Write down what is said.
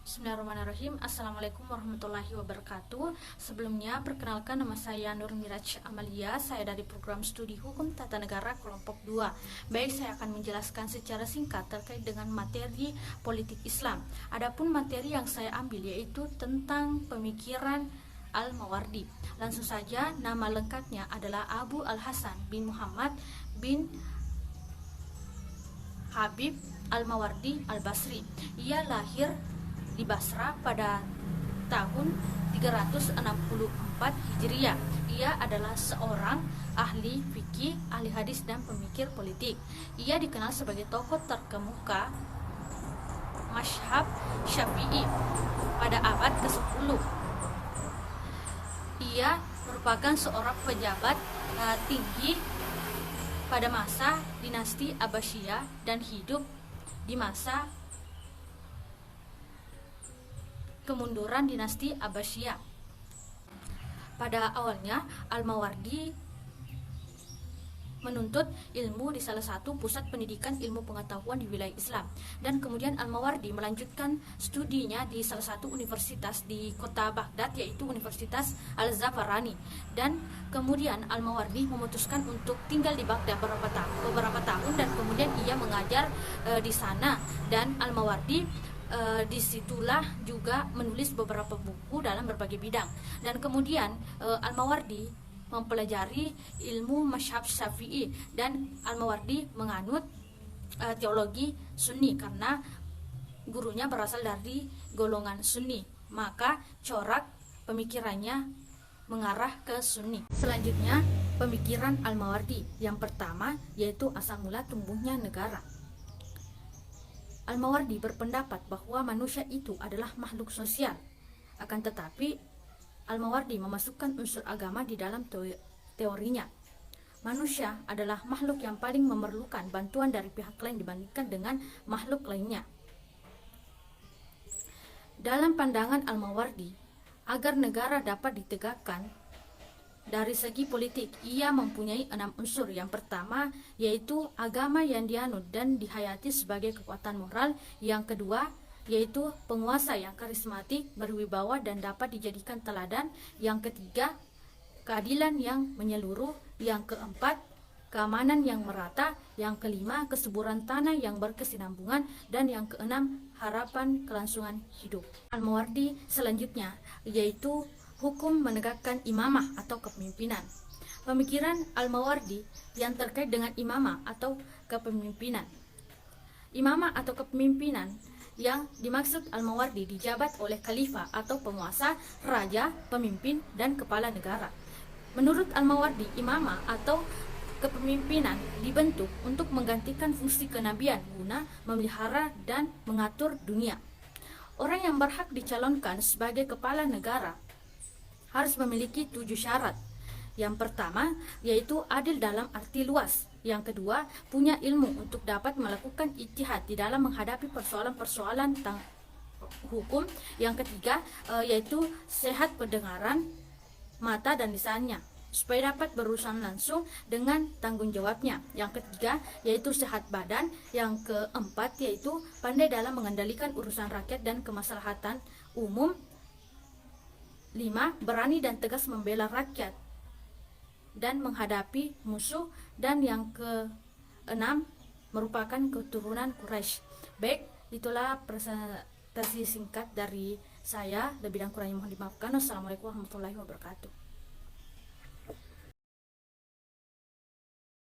Bismillahirrahmanirrahim. Assalamualaikum warahmatullahi wabarakatuh. Sebelumnya, perkenalkan nama saya Nur Miraj Amalia. Saya dari program studi Hukum Tata Negara kelompok 2. Baik, saya akan menjelaskan secara singkat terkait dengan materi politik Islam. Adapun materi yang saya ambil yaitu tentang pemikiran Al-Mawardi. Langsung saja, nama lengkapnya adalah Abu Al-Hasan bin Muhammad bin Habib Al-Mawardi Al-Basri. Ia lahir di Basra pada tahun 364 Hijriah. Ia adalah seorang ahli fikih, ahli hadis dan pemikir politik. Ia dikenal sebagai tokoh terkemuka mazhab Syafi'i pada abad ke-10. Ia merupakan seorang pejabat tinggi pada masa dinasti Abbasiyah dan hidup di masa kemunduran dinasti Abbasiyah. Pada awalnya, Al-Mawardi menuntut ilmu di salah satu pusat pendidikan ilmu pengetahuan di wilayah Islam, dan kemudian Al-Mawardi melanjutkan studinya di salah satu universitas di kota Baghdad, yaitu Universitas Al-Zafarani. Dan kemudian Al-Mawardi memutuskan untuk tinggal di Baghdad beberapa tahun dan kemudian ia mengajar di sana. Dan Al-Mawardi disitulah juga menulis beberapa buku dalam berbagai bidang. Dan kemudian Al-Mawardi mempelajari ilmu mazhab Syafi'i, dan Al-Mawardi menganut teologi Sunni karena gurunya berasal dari golongan Sunni, maka corak pemikirannya mengarah ke Sunni. Selanjutnya, pemikiran Al-Mawardi yang pertama yaitu asal mula tumbuhnya negara. Al-Mawardi berpendapat bahwa manusia itu adalah makhluk sosial. Akan tetapi, Al-Mawardi memasukkan unsur agama di dalam teorinya. Manusia adalah makhluk yang paling memerlukan bantuan dari pihak lain dibandingkan dengan makhluk lainnya. Dalam pandangan Al-Mawardi, agar negara dapat ditegakkan, dari segi politik, ia mempunyai 6 unsur. Yang pertama yaitu agama yang dianut dan dihayati sebagai kekuatan moral. Yang kedua yaitu penguasa yang karismatik, berwibawa dan dapat dijadikan teladan. Yang ketiga, keadilan yang menyeluruh. Yang keempat, keamanan yang merata. Yang kelima, kesuburan tanah yang berkesinambungan. Dan yang keenam, harapan kelangsungan hidup. Al-Mawardi selanjutnya yaitu hukum menegakkan imamah atau kepemimpinan. Pemikiran Al-Mawardi yang terkait dengan imamah atau kepemimpinan. Imamah atau kepemimpinan yang dimaksud Al-Mawardi dijabat oleh khalifah atau penguasa, raja, pemimpin, dan kepala negara. Menurut Al-Mawardi, imamah atau kepemimpinan dibentuk untuk menggantikan fungsi kenabian guna memelihara dan mengatur dunia. Orang yang berhak dicalonkan sebagai kepala negara harus memiliki 7 syarat. Yang pertama yaitu adil dalam arti luas. Yang kedua, punya ilmu untuk dapat melakukan ijtihad di dalam menghadapi persoalan-persoalan tentang hukum. Yang ketiga yaitu sehat pendengaran, mata dan lisannya supaya dapat berurusan langsung dengan tanggung jawabnya. Yang ketiga yaitu sehat badan. Yang keempat yaitu pandai dalam mengendalikan urusan rakyat dan kemaslahatan umum. 5. Berani dan tegas membela rakyat dan menghadapi musuh. Dan yang ke-6 merupakan keturunan Quraisy. Baik, itulah presentasi singkat dari saya. Lebih dan kurangnya mohon dimaafkan. Wassalamualaikum warahmatullahi wabarakatuh.